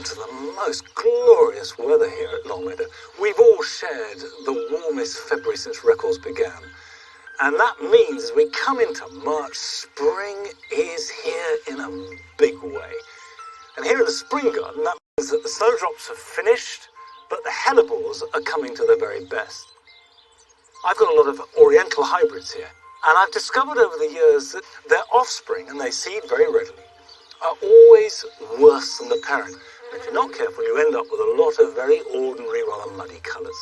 into the most glorious weather here at Longmeadow. We've all shared the warmest February since records began. And that means as we come into March, spring is here in a big way. And here in the spring garden, that means that the snowdrops have finished, but the hellebores are coming to their very best. I've got a lot of oriental hybrids here, and I've discovered over the years that their offspring, and they seed very readily, are always worse than the parent. And if you're not careful, you end up with a lot of very ordinary, rather muddy colours.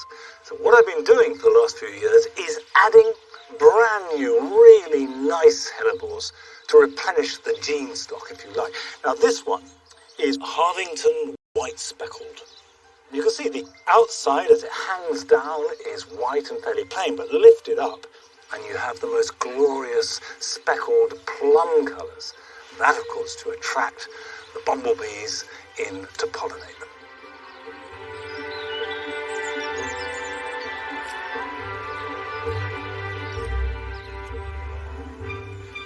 So what I've been doing for the last few years is adding brand new, really nice hellebores to replenish the gene stock, if you like. Now this one is Harvington White Speckled. You can see the outside as it hangs down is white and fairly plain, but lifted up and you have the most glorious speckled plum colours. That, of course, to attract the bumblebees in to pollinate them.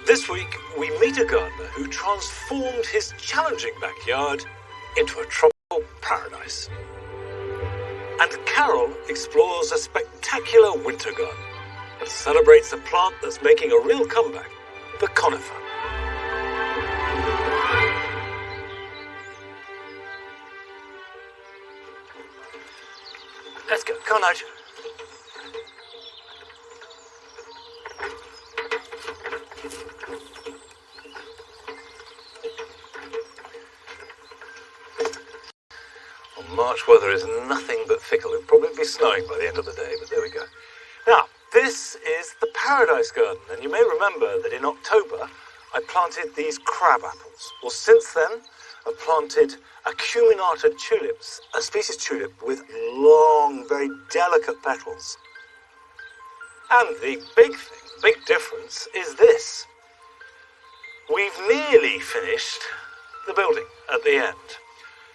This week, we meet a gardener who transformed his challenging backyard into a tropical paradise. And Carol explores a spectacular winter garden that celebrates a plant that's making a real comeback, the conifer. Let's go. Come on, Nige. Well, March weather is nothing but fickle. It'll probably be snowing by the end of the day, but there we go. Now, this is the Paradise Garden, and you may remember that in October I planted these crab apples. Well, since then, I've planted acuminata tulips, a species tulip with long, very delicate petals. And the big thing, big difference, is this. We've nearly finished the building at the end.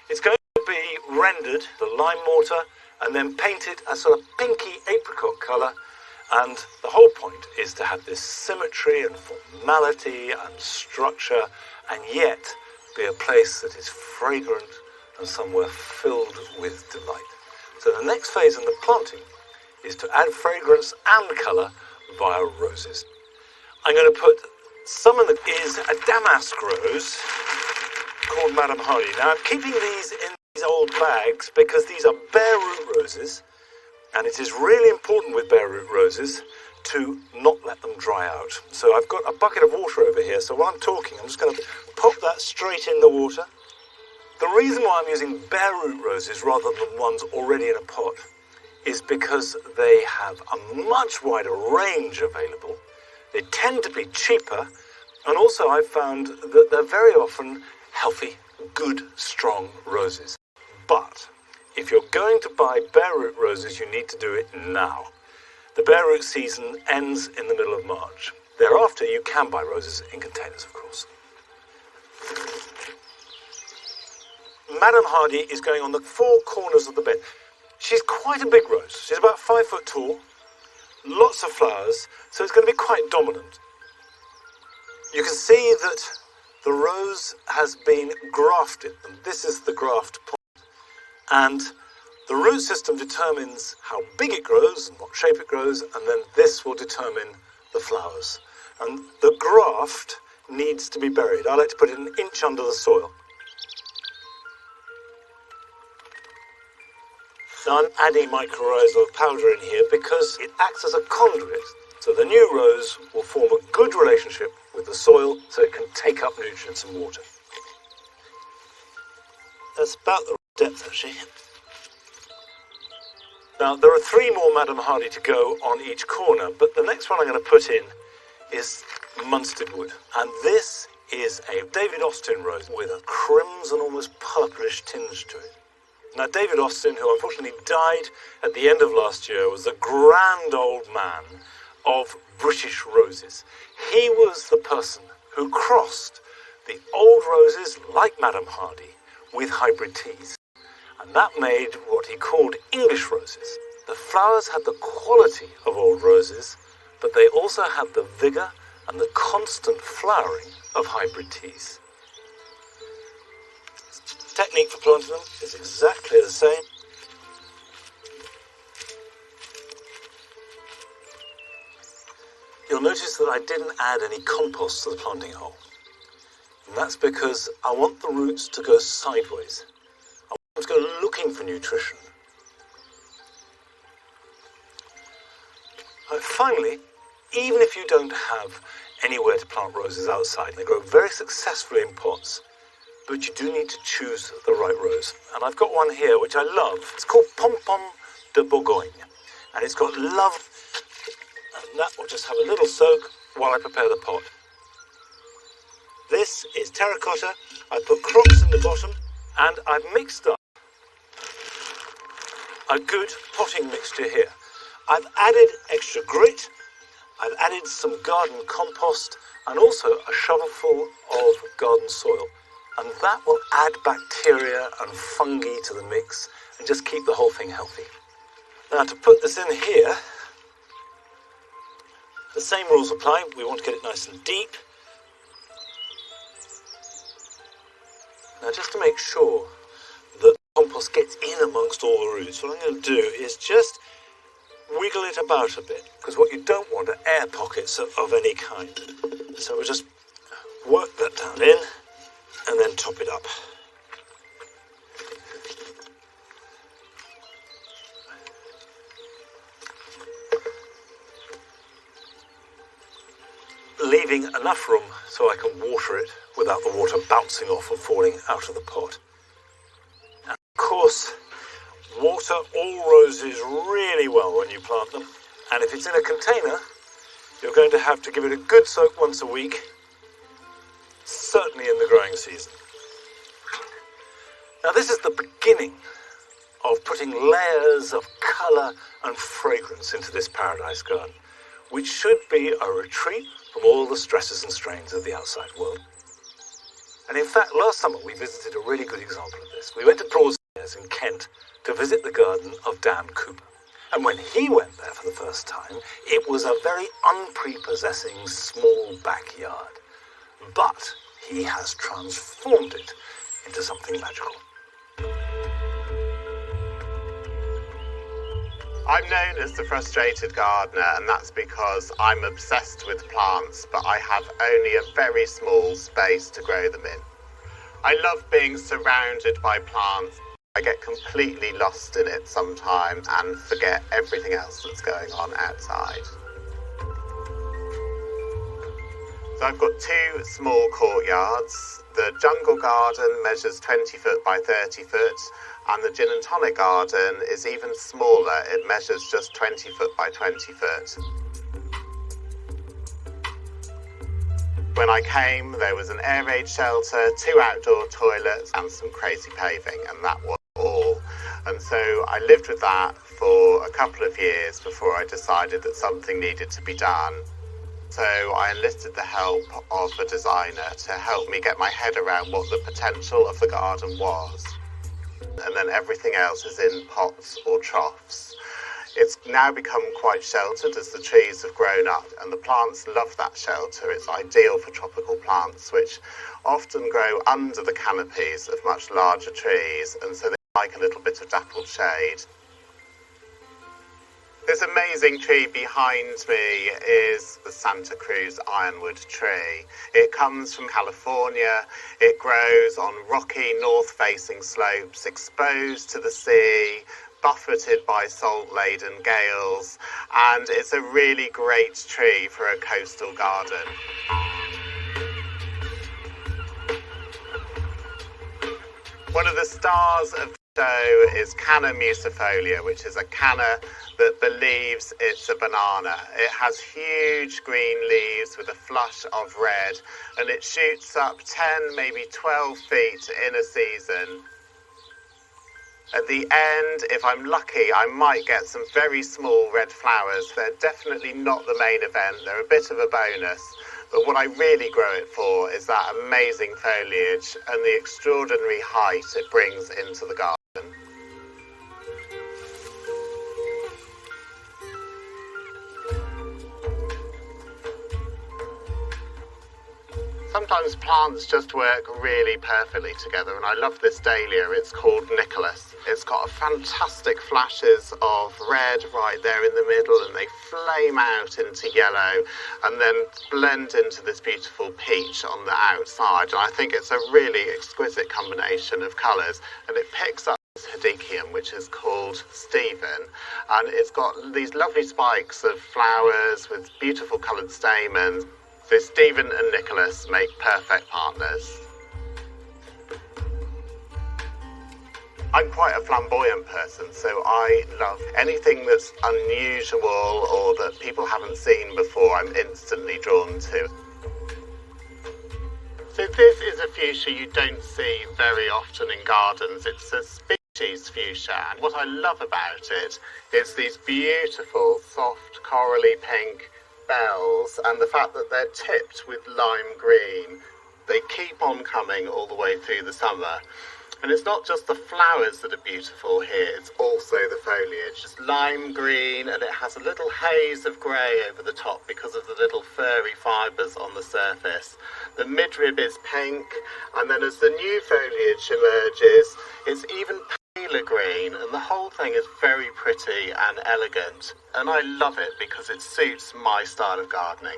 It's going to be rendered, the lime mortar, and then painted a sort of pinky apricot colour. And the whole point is to have this symmetry and formality and structure, and yet be a place that is fragrant and somewhere filled with delight. So the next phase in the planting is to add fragrance and colour via roses. I'm going to put some of is a damask rose called Madame Hardy. Now I'm keeping these in these old bags because these are bare root roses, and it is really important with bare root roses to not let them dry out. So I've got a bucket of water over here, so while I'm talking I'm just going to pop that straight in the water. The reason why I'm using bare root roses rather than ones already in a pot is because they have a much wider range available. They tend to be cheaper, and also I've found that they're very often healthy, good, strong roses. But if you're going to buy bare root roses, you need to do it now. The bare root season ends in the middle of March. Thereafter, you can buy roses in containers, of course. Madame Hardy is going on the four corners of the bed. She's quite a big rose. She's about 5 foot tall, lots of flowers, so it's going to be quite dominant. You can see that the rose has been grafted, and this is the graft point. And the root system determines how big it grows and what shape it grows, and then this will determine the flowers. And the graft needs to be buried. I like to put it an inch under the soil. Now I'm adding mycorrhizal powder in here because it acts as a conduit. So the new rose will form a good relationship with the soil so it can take up nutrients and water. That's about the depth actually. Now there are 3 more Madame Hardy to go on each corner, but the next one I'm going to put in is Munstead wood. And this is a David Austin rose with a crimson, almost purplish tinge to it. Now, David Austin, who unfortunately died at the end of last year, was the grand old man of British roses. He was the person who crossed the old roses, like Madame Hardy, with hybrid teas. And that made what he called English roses. The flowers had the quality of old roses, but they also had the vigour and the constant flowering of hybrid teas. Technique for planting them is exactly the same. You'll notice that I didn't add any compost to the planting hole. And that's because I want the roots to go sideways. I want them to go looking for nutrition. Finally, even if you don't have anywhere to plant roses outside, they grow very successfully in pots, but you do need to choose the right rose. And I've got one here which I love. It's called Pompon de Bourgogne, and it's got love. And that will just have a little soak while I prepare the pot. This is terracotta. I put crocks in the bottom, and I've mixed up a good potting mixture here. I've added extra grit, I've added some garden compost, and also a shovelful of garden soil. And that will add bacteria and fungi to the mix and just keep the whole thing healthy. Now, to put this in here, the same rules apply. We want to get it nice and deep. Now, just to make sure that the compost gets in amongst all the roots, what I'm going to do is just wiggle it about a bit, because what you don't want are air pockets of any kind. So we'll just work that down in and then top it up. Leaving enough room so I can water it without the water bouncing off and falling out of the pot. And of course, water all roses really well when you plant them, and if it's in a container, you're going to have to give it a good soak once a week, certainly in the growing season. Now, this is the beginning of putting layers of colour and fragrance into this paradise garden, which should be a retreat from all the stresses and strains of the outside world. And in fact, last summer we visited a really good example of this. We went to Broadstairs in Kent to visit the garden of Dan Cooper. And when he went there for the first time, it was a very unprepossessing small backyard. But he has transformed it into something magical. I'm known as the frustrated gardener, and that's because I'm obsessed with plants, but I have only a very small space to grow them in. I love being surrounded by plants. I get completely lost in it sometimes and forget everything else that's going on outside. So I've got two small courtyards. The jungle garden measures 20 foot by 30 foot, and the gin and tonic garden is even smaller. It measures just 20 foot by 20 foot. When I came, there was an air raid shelter, 2 outdoor toilets, and some crazy paving, and that was all. And so I lived with that for a couple of years before I decided that something needed to be done. So I enlisted the help of a designer to help me get my head around what the potential of the garden was. And then everything else is in pots or troughs. It's now become quite sheltered as the trees have grown up, and the plants love that shelter. It's ideal for tropical plants, which often grow under the canopies of much larger trees, and so they like a little bit of dappled shade. This amazing tree behind me is the Santa Cruz ironwood tree. It comes from California. It grows on rocky north-facing slopes, exposed to the sea, buffeted by salt-laden gales, and it's a really great tree for a coastal garden. One of the stars of the show is Canna musifolia, which is a canna that believes it's a banana. It has huge green leaves with a flush of red, and it shoots up 10, maybe 12 feet in a season. At the end, if I'm lucky, I might get some very small red flowers. They're definitely not the main event. They're a bit of a bonus. But what I really grow it for is that amazing foliage and the extraordinary height it brings into the garden. sometimes plants just work really perfectly together, and I love this dahlia. It's called Nicholas. It's got fantastic flashes of red right there in the middle, and they flame out into yellow and then blend into this beautiful peach on the outside. And I think it's a really exquisite combination of colours, and it picks up Hedychium, which is called Stephen, and it's got these lovely spikes of flowers with beautiful coloured stamens. So Stephen and Nicholas make perfect partners. I'm quite a flamboyant person, so I love anything that's unusual or that people haven't seen before. I'm instantly drawn to. So this is a fuchsia you don't see very often in gardens. It's a species fuchsia, and what I love about it is these beautiful, soft, corally pink bells and the fact that they're tipped with lime green. They keep on coming all the way through the summer. And it's not just the flowers that are beautiful here, it's also the foliage. It's lime green, and it has a little haze of grey over the top because of the little furry fibres on the surface. The midrib is pink, and then as the new foliage emerges, it's even paler green, and the whole thing is very pretty and elegant. And I love it because it suits my style of gardening.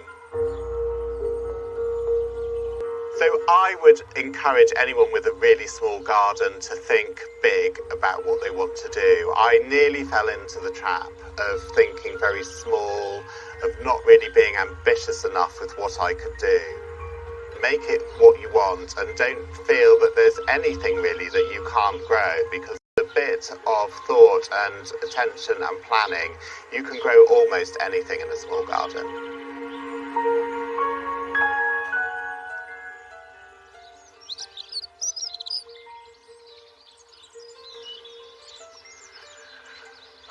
So I would encourage anyone with a really small garden to think big about what they want to do. I nearly fell into the trap of thinking very small, of not really being ambitious enough with what I could do. Make it what you want, and don't feel that there's anything really that you can't grow, because with a bit of thought and attention and planning, you can grow almost anything in a small garden.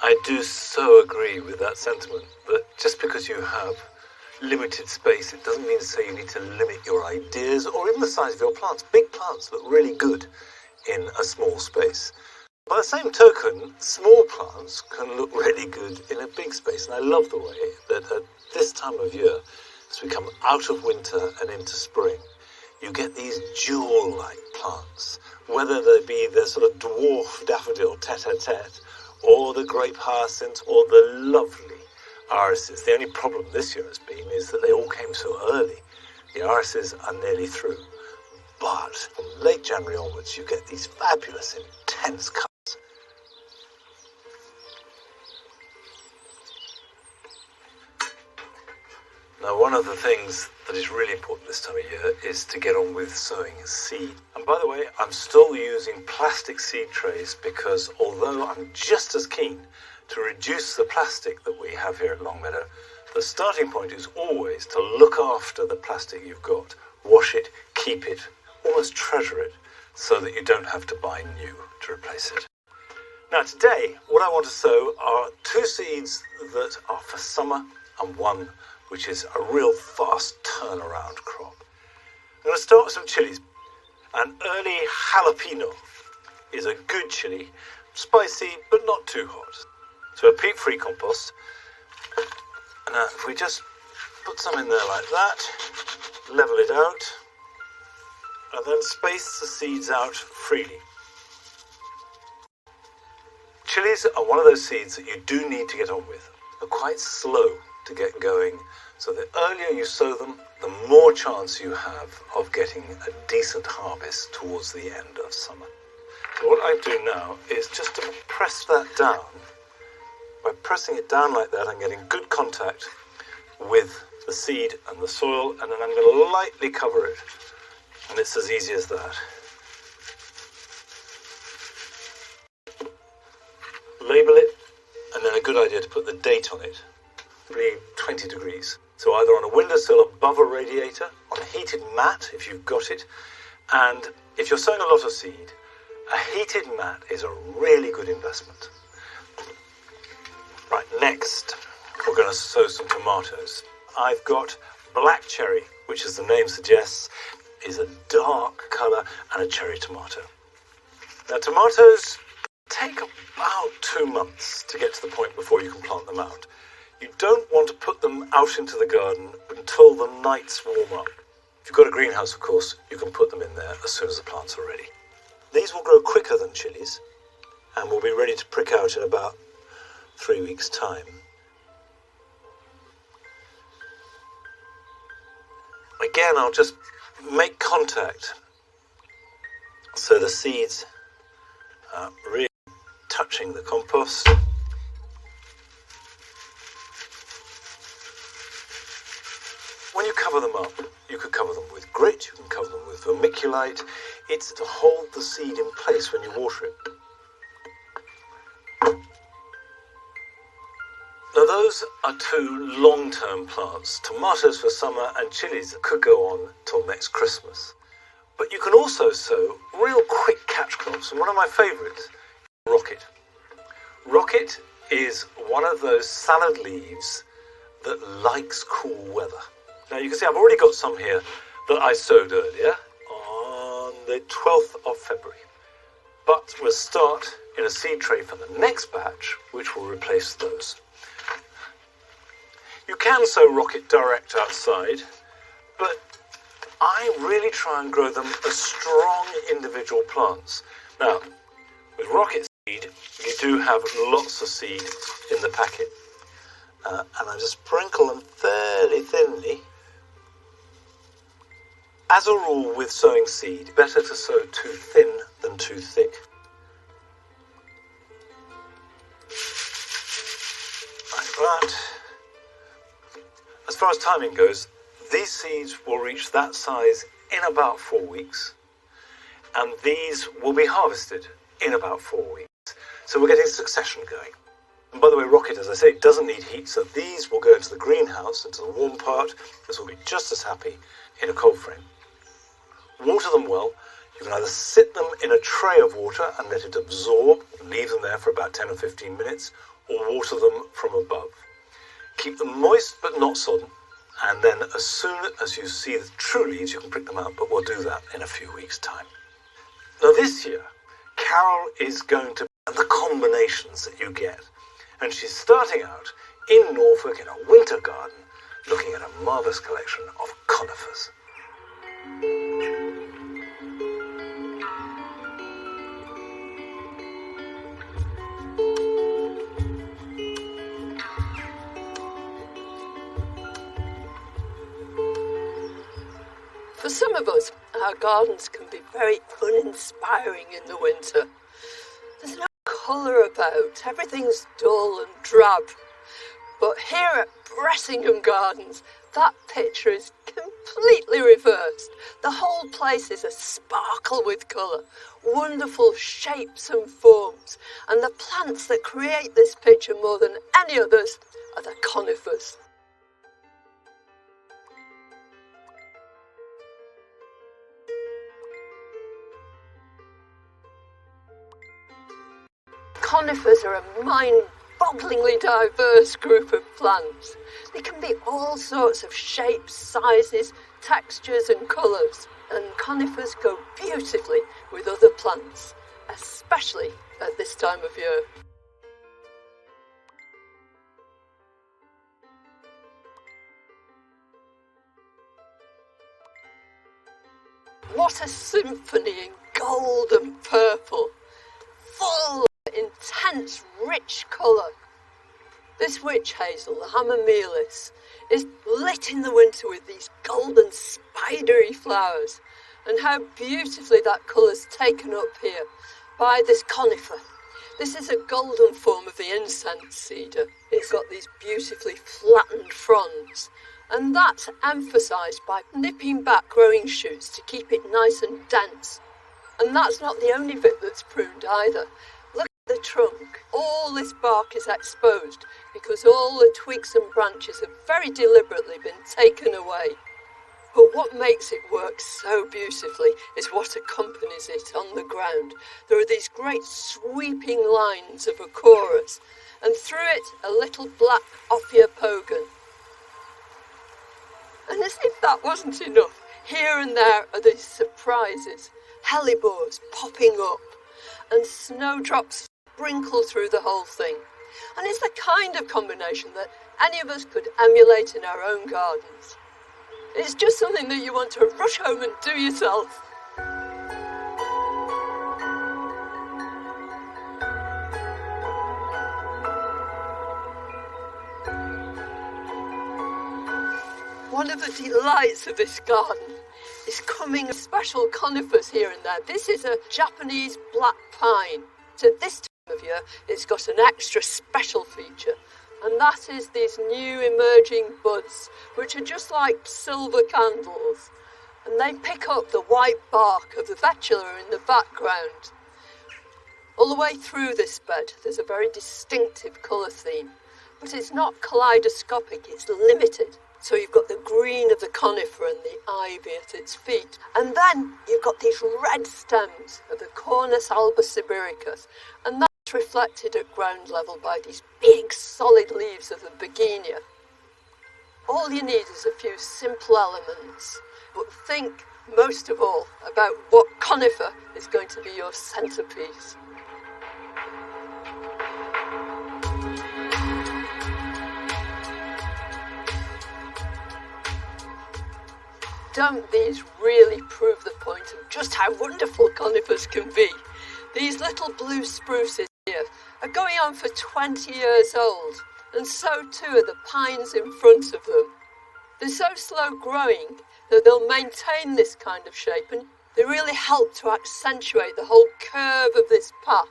I do so agree with that sentiment, that just because you have limited space, it doesn't mean to say you need to limit your ideas or even the size of your plants. Big plants look really good in a small space. By the same token, small plants can look really good in a big space. And I love the way that at this time of year, as we come out of winter and into spring, you get these jewel-like plants, whether they be the sort of dwarf daffodil tete-a-tete, or the grape hyacinth, or the lovely irises. The only problem this year has been is that they all came so early. The irises are nearly through. But from late January onwards, you get these fabulous, intense colours. Now, one of the things that is really important this time of year is to get on with sowing seed. And by the way, I'm still using plastic seed trays because although I'm just as keen to reduce the plastic that we have here at Longmeadow, the starting point is always to look after the plastic you've got. Wash it, keep it, almost treasure it, so that you don't have to buy new to replace it. Now today, what I want to sow are 2 seeds that are for summer and one which is a real fast turnaround crop. I'm going to start with some chilies. An early jalapeno is a good chili, spicy but not too hot. So a peat-free compost. Now if we just put some in there like that, level it out, and then space the seeds out freely. Chilies are one of those seeds that you do need to get on with. They're quite slow to get going, so the earlier you sow them, the more chance you have of getting a decent harvest towards the end of summer. So what I do now is just to press that down. By pressing it down like that, I'm getting good contact with the seed and the soil, and then I'm going to lightly cover it, and it's as easy as that. Label it, and then a good idea to put the date on it. 20 degrees. So either on a windowsill above a radiator, on a heated mat if you've got it, and if you're sowing a lot of seed, a heated mat is a really good investment. Right, next we're going to sow some tomatoes. I've got black cherry, which as the name suggests, is a dark colour and a cherry tomato. Now tomatoes take about 2 months to get to the point before you can plant them out. You don't want to put them out into the garden until the nights warm up. If you've got a greenhouse, of course, you can put them in there as soon as the plants are ready. These will grow quicker than chilies and will be ready to prick out in about 3 weeks' time. Again, I'll just make contact so the seeds are really touching the compost. When you cover them up, you could cover them with grit, you can cover them with vermiculite. It's to hold the seed in place when you water it. Now those are two long-term plants, tomatoes for summer and chilies that could go on till next Christmas. But you can also sow real quick catch crops, and one of my favourites, rocket. Rocket is one of those salad leaves that likes cool weather. Now you can see I've already got some here that I sowed earlier on the 12th of February. But we'll start in a seed tray for the next batch, which will replace those. You can sow rocket direct outside, but I really try and grow them as strong individual plants. Now, with rocket seed, you do have lots of seed in the packet. And I just sprinkle them fairly thinly. As a rule with sowing seed, better to sow too thin than too thick. Like that. As far as timing goes, these seeds will reach that size in about 4 weeks, and these will be harvested in about 4 weeks. So we're getting succession going. And by the way, rocket, as I say, doesn't need heat, so these will go into the greenhouse, into the warm part. This will be just as happy in a cold frame. Water them well. You can either sit them in a tray of water and let it absorb, leave them there for about 10 or 15 minutes, or water them from above. Keep them moist but not sodden, and then as soon as you see the true leaves, you can prick them out, but we'll do that in a few weeks' time. Now this year, Carol is going to be the combinations that you get, and she's starting out in Norfolk in a winter garden, looking at a marvellous collection of conifers. For some of us, our gardens can be very uninspiring in the winter. There's no colour about, everything's dull and drab. But here at Bressingham Gardens, that picture is completely reversed. The whole place is a sparkle with colour, wonderful shapes and forms, and the plants that create this picture more than any others are the conifers. Conifers are a mind-bogglingly diverse group of plants. They can be all sorts of shapes, sizes, textures and colours. And conifers go beautifully with other plants, especially at this time of year. What a symphony in gold and purple, full intense, rich colour. This witch hazel, the hamamelis, is lit in the winter with these golden spidery flowers, and how beautifully that colour's taken up here by this conifer. This is a golden form of the incense cedar. It's got these beautifully flattened fronds, and that's emphasised by nipping back growing shoots to keep it nice and dense. And that's not the only bit that's pruned either. The trunk, all this bark is exposed because all the twigs and branches have very deliberately been taken away. But what makes it work so beautifully is what accompanies it on the ground. There are these great sweeping lines of a chorus, and through it a little black ophiopogon. And as if that wasn't enough, here and there are these surprises, hellebores popping up, and snowdrops sprinkle through the whole thing. And it's the kind of combination that any of us could emulate in our own gardens. It's just something that you want to rush home and do yourself. One of the delights of this garden is coming special conifers here and there. This is a Japanese black pine. So this time of year, it's got an extra special feature, and that is these new emerging buds, which are just like silver candles, and they pick up the white bark of the vetula in the background. All the way through this bed, there's a very distinctive colour theme, but it's not kaleidoscopic, it's limited. So you've got the green of the conifer and the ivy at its feet. And then you've got these red stems of the Cornus albosibiricus. And that's reflected at ground level by these big solid leaves of the begonia. All you need is a few simple elements. But think most of all about what conifer is going to be your centrepiece. Don't these really prove the point of just how wonderful conifers can be? These little blue spruces here are going on for 20 years old, and so too are the pines in front of them. They're so slow growing that they'll maintain this kind of shape, and they really help to accentuate the whole curve of this path.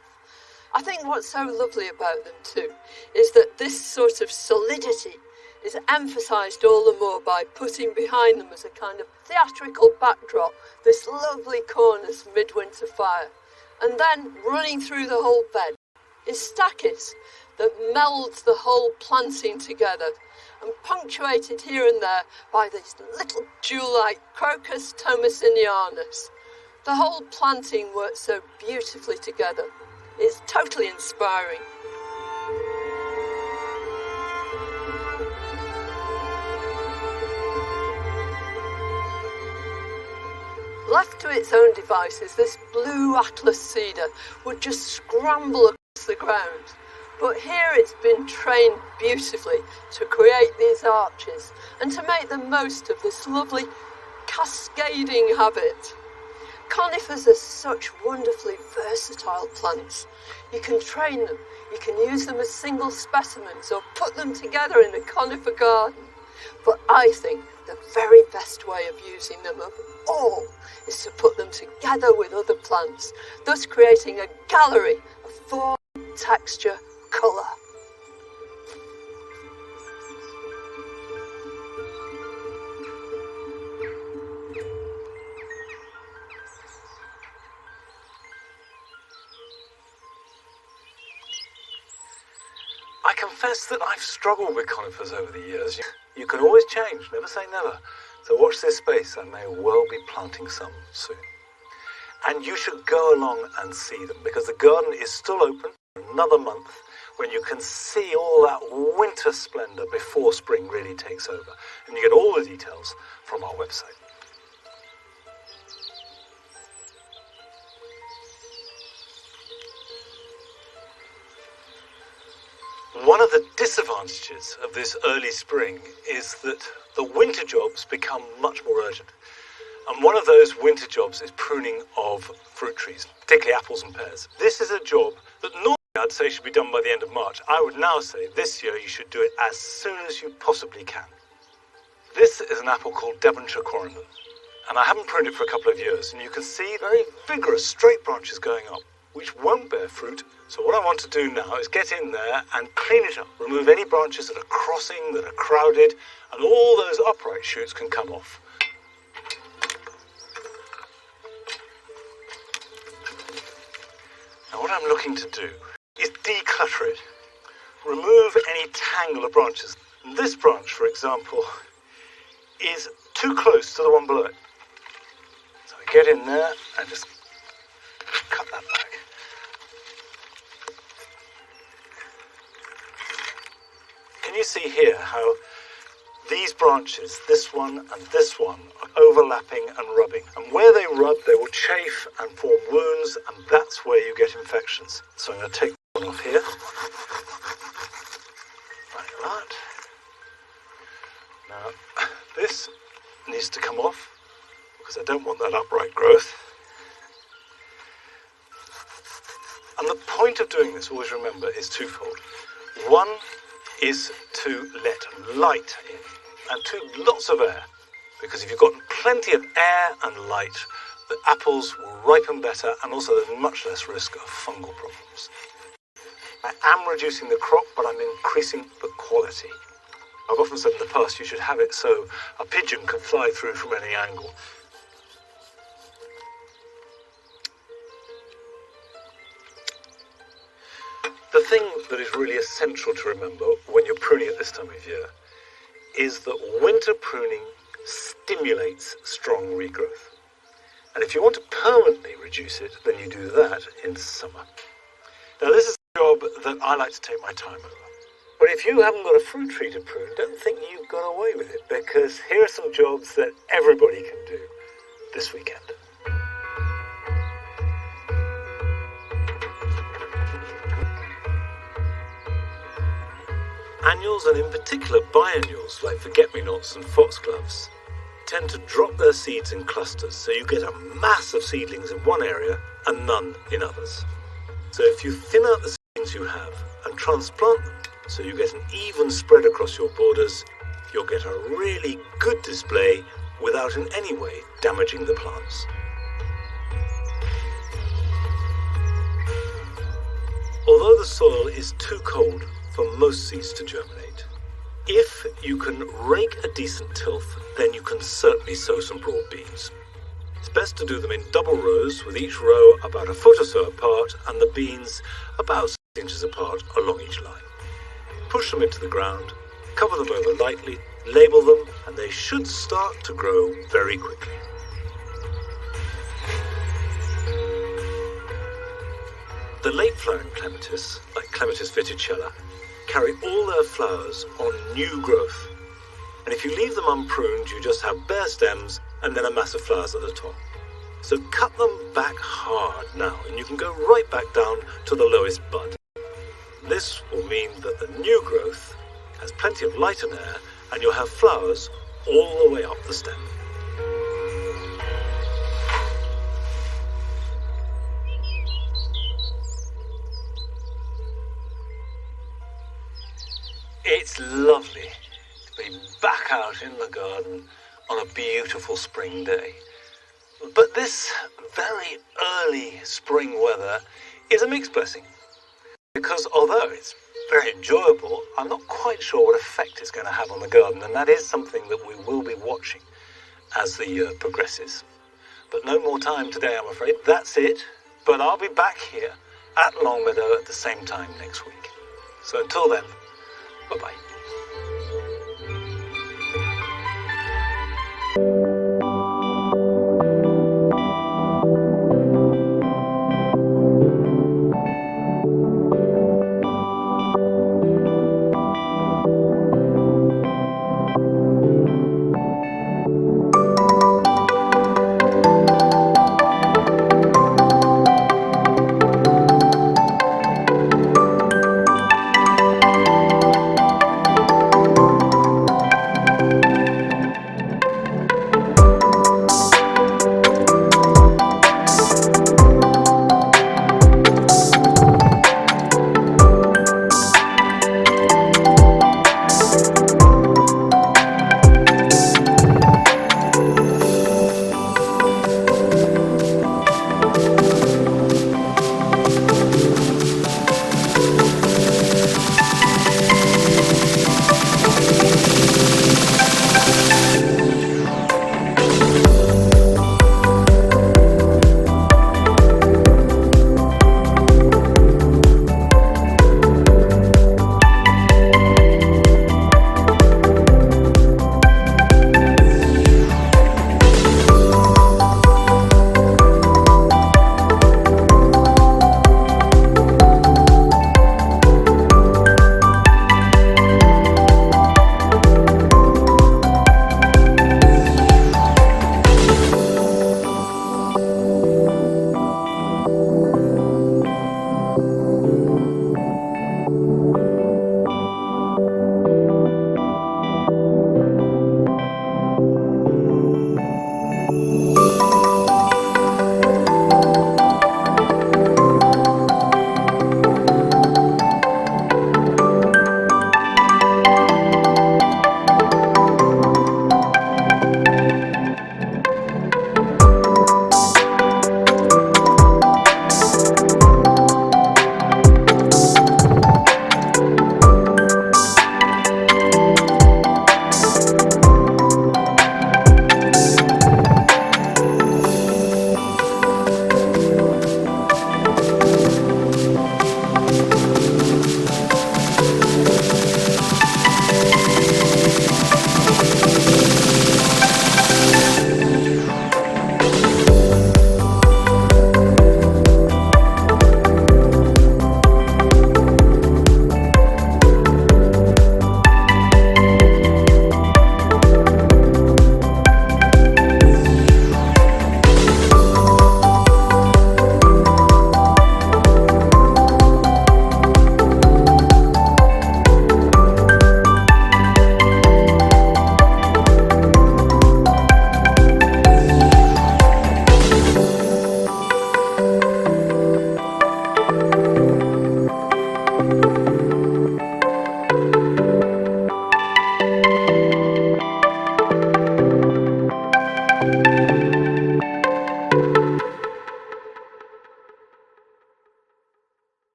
I think what's so lovely about them too is that this sort of solidity is emphasised all the more by putting behind them as a kind of theatrical backdrop this lovely Cornus midwinter fire. And then running through the whole bed is stachys that melds the whole planting together, and punctuated here and there by this little jewel-like Crocus thomasinianus. The whole planting works so beautifully together. It's totally inspiring. Left to its own devices, this blue atlas cedar would just scramble across the ground. But here it's been trained beautifully to create these arches and to make the most of this lovely cascading habit. Conifers are such wonderfully versatile plants. You can train them, you can use them as single specimens or put them together in a conifer garden. But I think the very best way of using them of all is to put them together with other plants, thus creating a gallery of form, texture, colour. I confess that I've struggled with conifers over the years. You can always change, never say never. So watch this space, I may well be planting some soon. And you should go along and see them, because the garden is still open for another month, when you can see all that winter splendour before spring really takes over. And you get all the details from our website. One of the disadvantages of this early spring is that the winter jobs become much more urgent. And one of those winter jobs is pruning of fruit trees, particularly apples and pears. This is a job that normally I'd say should be done by the end of March. I would now say this year you should do it as soon as you possibly can. This is an apple called Devonshire Quarrenden, and I haven't pruned it for a couple of years, and you can see very vigorous straight branches going up, which won't bear fruit. So what I want to do now is get in there and clean it up, remove any branches that are crossing, that are crowded, and all those upright shoots can come off. Now what I'm looking to do is declutter it, remove any tangle of branches. And this branch, for example, is too close to the one below it. So I get in there and just cut that back. Can you see here how these branches, this one and this one, are overlapping and rubbing? And where they rub, they will chafe and form wounds, and that's where you get infections. So I'm going to take one off here, like that. Now, this needs to come off because I don't want that upright growth. And the point of doing this, always remember, is twofold. One is to let light in, and two, lots of air. Because if you've got plenty of air and light, the apples will ripen better, and also there's much less risk of fungal problems. I am reducing the crop, but I'm increasing the quality. I've often said in the past you should have it so a pigeon can fly through from any angle. The thing that is really essential to remember when you're pruning at this time of year is that winter pruning stimulates strong regrowth. And if you want to permanently reduce it, then you do that in summer. Now this is a job that I like to take my time over. But if you haven't got a fruit tree to prune, don't think you've got away with it, because here are some jobs that everybody can do this weekend. Annuals, and in particular biennials like forget-me-nots and foxgloves, tend to drop their seeds in clusters, so you get a mass of seedlings in one area and none in others. So if you thin out the seedlings you have and transplant them so you get an even spread across your borders, you'll get a really good display without in any way damaging the plants. Although the soil is too cold for most seeds to germinate, if you can rake a decent tilth, then you can certainly sow some broad beans. It's best to do them in double rows, with each row about a foot or so apart and the beans about 6 inches apart along each line. Push them into the ground, cover them over lightly, label them, and they should start to grow very quickly. The late flowering clematis, like Clematis viticella, carry all their flowers on new growth. And if you leave them unpruned, you just have bare stems and then a mass of flowers at the top. So cut them back hard now, and you can go right back down to the lowest bud. This will mean that the new growth has plenty of light and air, and you'll have flowers all the way up the stem. It's lovely to be back out in the garden on a beautiful spring day. But this very early spring weather is a mixed blessing, because although it's very enjoyable, I'm not quite sure what effect it's going to have on the garden, and that is something that we will be watching as the year progresses. But no more time today, I'm afraid. That's it. But I'll be back here at Longmeadow at the same time next week. So until then, bye-bye.